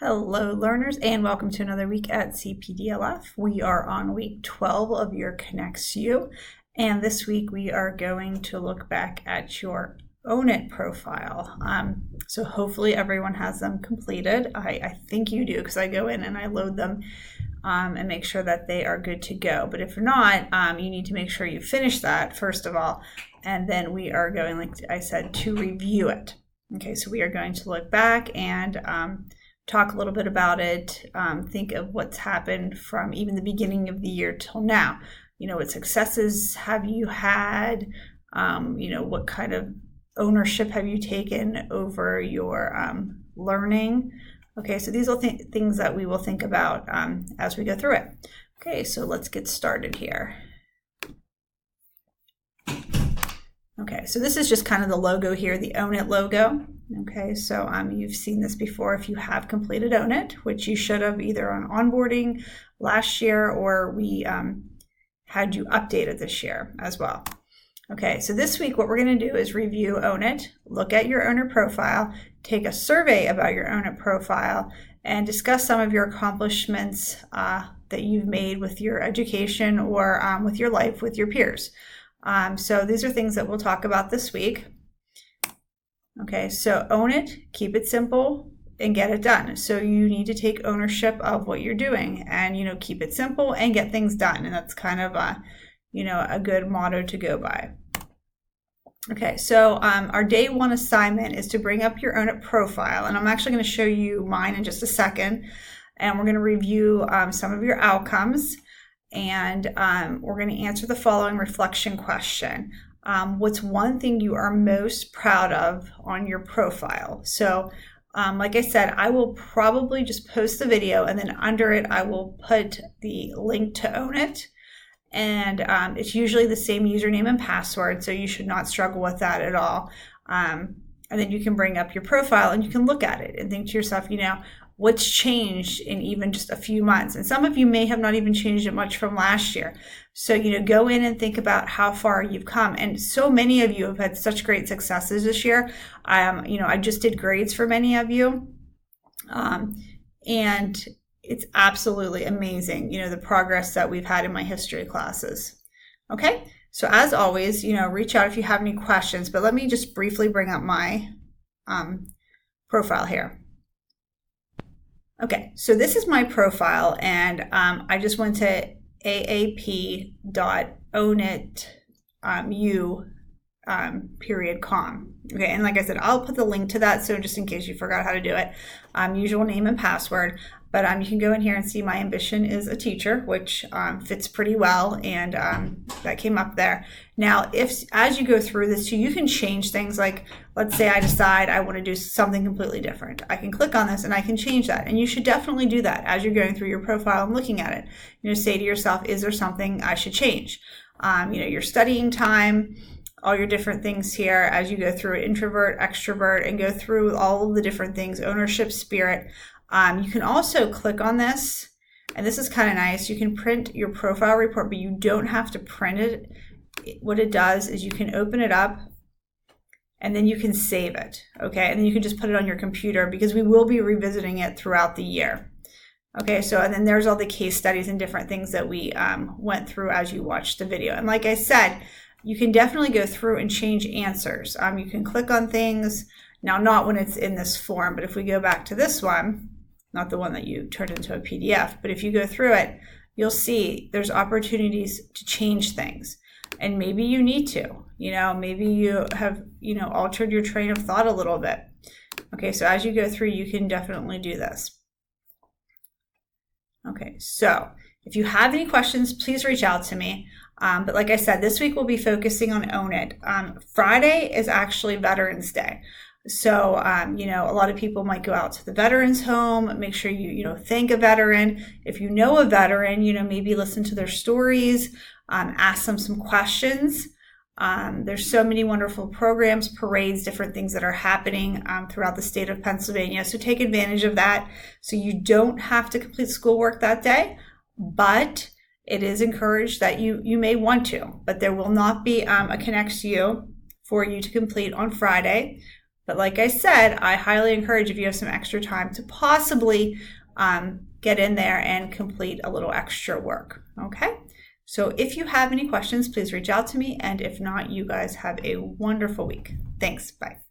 Hello, learners, and welcome to another week at CPDLF. We are on week 12 of your Connects You, and this week we are going to look back at your Own It profile. So hopefully everyone has them completed. I think you do, because I go in and I load them and make sure that they are good to go. But if not, you need to make sure you finish that first of all, and then we are going, like I said, to review it. Okay, so we are going to look back and talk a little bit about it, think of what's happened from even the beginning of the year till now. You know, what successes have you had? What kind of ownership have you taken over your learning? Okay, so these are things that we will think about as we go through it. Okay, so let's get started here. Okay, so this is just kind of the logo here, the Own It logo. Okay, so you've seen this before if you have completed Own It, which you should have either on onboarding last year or we had you updated this year as well. Okay, so this week what we're going to do is review Own It, look at your owner profile, take a survey about your Own It profile, and discuss some of your accomplishments that you've made with your education or with your life with your peers. So these are things that we'll talk about this week. Okay, so own it, keep it simple, and get it done. So you need to take ownership of what you're doing and, keep it simple and get things done. And that's kind of a good motto to go by. Okay, so our day one assignment is to bring up your Own It profile. And I'm actually going to show you mine in just a second. And we're going to review some of your outcomes. And we're going to answer the following reflection question. What's one thing you are most proud of on your profile? So like I said, I will probably just post the video and then under it I will put the link to Own It. And it's usually the same username and password, so you should not struggle with that at all. And then you can bring up your profile and you can look at it and think to yourself, what's changed in even just a few months? And some of you may have not even changed it much from last year. So, go in and think about how far you've come. And so many of you have had such great successes this year. I just did grades for many of you. And it's absolutely amazing, the progress that we've had in my history classes. Okay, so as always, reach out if you have any questions, but let me just briefly bring up my profile here. Okay, so this is my profile, and I just went to aap.ownit.u.com. Okay, and like I said, I'll put the link to that, so just in case you forgot how to do it, usual name and password. But you can go in here and see my ambition is a teacher, which fits pretty well, and that came up there. Now, as you go through this too, you can change things. Like, let's say I decide I want to do something completely different. I can click on this and I can change that. And you should definitely do that as you're going through your profile and looking at it. Say to yourself, is there something I should change? Your studying time, all your different things here as you go through introvert, extrovert, and go through all of the different things, ownership, spirit. You can also click on this, and this is kind of nice. You can print your profile report, but you don't have to print it. What it does is you can open it up and then you can save it. Okay, and then you can just put it on your computer because we will be revisiting it throughout the year. Okay, so and then there's all the case studies and different things that we went through as you watched the video. And like I said, you can definitely go through and change answers. You can click on things. Now, not when it's in this form, but if we go back to this one, not the one that you turned into a PDF, but if you go through it, you'll see there's opportunities to change things. And maybe you need to, maybe you have, altered your train of thought a little bit. Okay, so as you go through, you can definitely do this. Okay, so if you have any questions, please reach out to me. But like I said, this week we'll be focusing on Own It. Friday is actually Veterans Day. So, a lot of people might go out to the veterans home, make sure you thank a veteran. If you know a veteran, maybe listen to their stories, ask them some questions. There's so many wonderful programs, parades, different things that are happening throughout the state of Pennsylvania. So take advantage of that. So you don't have to complete schoolwork that day, but it is encouraged that you may want to, but there will not be a Connects You for you to complete on Friday. But like I said, I highly encourage, if you have some extra time, to possibly get in there and complete a little extra work, okay? So if you have any questions, please reach out to me. And if not, you guys have a wonderful week. Thanks. Bye.